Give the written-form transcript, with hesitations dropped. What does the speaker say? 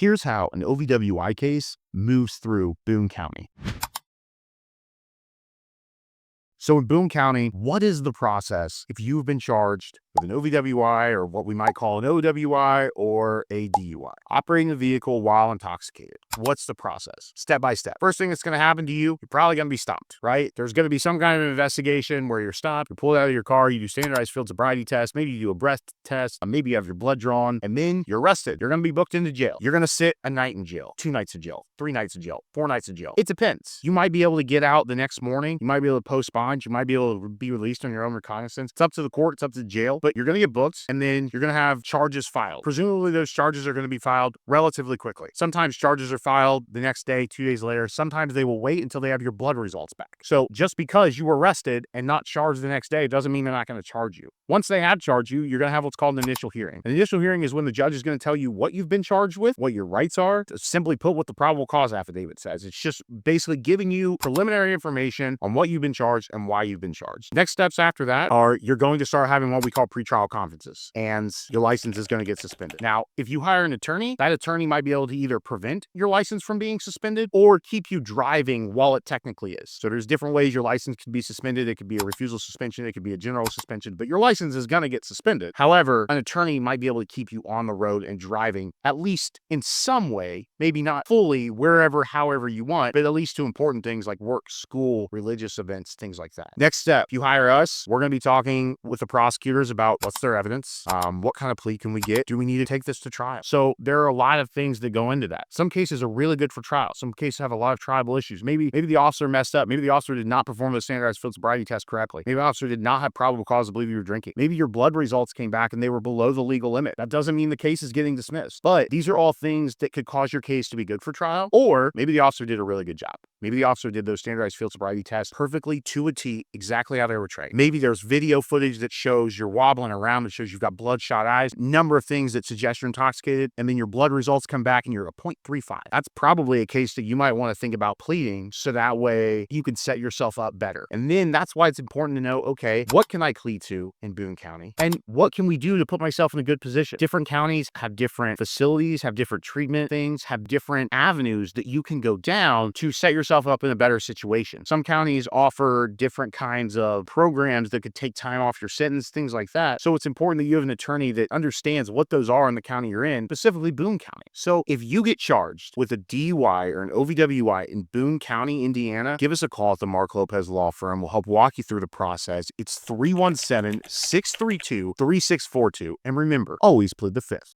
Here's how an OWI case moves through Boone County. So in Boone County, what is the process if you've been charged with an OWI, or what we might call an OWI, or a DUI? Operating a vehicle while intoxicated. What's the process? Step by step. First thing that's going to happen to you, you're probably going to be stopped, right? There's going to be some kind of investigation where you're stopped, you're pulled out of your car, you do standardized field sobriety tests, maybe you do a breath test, maybe you have your blood drawn, and then you're arrested. You're going to be booked into jail. You're going to sit a night in jail, 2 nights in jail, 3 nights in jail, 4 nights in jail. It depends. You might be able to get out the next morning. You might be able to post bond. You might be able to be released on your own recognizance. It's up to the court. It's up to the jail. But you're going to get booked, and then you're going to have charges filed. Presumably, those charges are going to be filed relatively quickly. Sometimes charges are filed the next day, 2 days later. Sometimes they will wait until they have your blood results back. So just because you were arrested and not charged the next day doesn't mean they're not going to charge you. Once they have charged you, you're going to have what's called an initial hearing. An initial hearing is when the judge is going to tell you what you've been charged with, what your rights are. To simply put, what the probable cause affidavit says. It's just basically giving you preliminary information on what you've been charged and why you've been charged. Next steps after that are you're going to start having what we call pretrial conferences, and your license is going to get suspended. Now, if you hire an attorney, that attorney might be able to either prevent your license from being suspended or keep you driving while it technically is. So there's different ways your license can be suspended. It could be a refusal suspension. It could be a general suspension, but your license is going to get suspended. However, an attorney might be able to keep you on the road and driving, at least in some way, maybe not fully, wherever, however you want, but at least to important things like work, school, religious events, things like that. Next step, you hire us. We're going to be talking with the prosecutors about what's their evidence, what kind of plea can we get, do we need to take this to trial? So there are a lot of things that go into that. Some cases are really good for trial. Some cases have a lot of tribal issues. Maybe the officer messed up. Maybe the officer did not perform the standardized field sobriety test correctly. Maybe the officer did not have probable cause to believe you were drinking. Maybe your blood results came back and they were below the legal limit. That doesn't mean the case is getting dismissed. But these are all things that could cause your case to be good for trial. Or maybe the officer did a really good job. Maybe the officer did those standardized field sobriety tests perfectly to a T, exactly how they were trained. Maybe there's video footage that shows you're wobbling around, that shows you've got bloodshot eyes, number of things that suggest you're intoxicated, and then your blood results come back and you're a 0.35. That's probably a case that you might want to think about pleading, so that way you can set yourself up better. And then that's why it's important to know, okay, what can I plead to in Boone County? And what can we do to put myself in a good position? Different counties have different facilities, have different treatment things, have different avenues that you can go down to set yourself up in a better situation. Some counties offer different kinds of programs that could take time off your sentence, things like that. So it's important that you have an attorney that understands what those are in the county you're in, specifically Boone County. So if you get charged with a DUI or an OWI in Boone County, Indiana, give us a call at the Marc Lopez Law Firm. We'll help walk you through the process. It's 317-632-3642. And remember, always plead the fifth.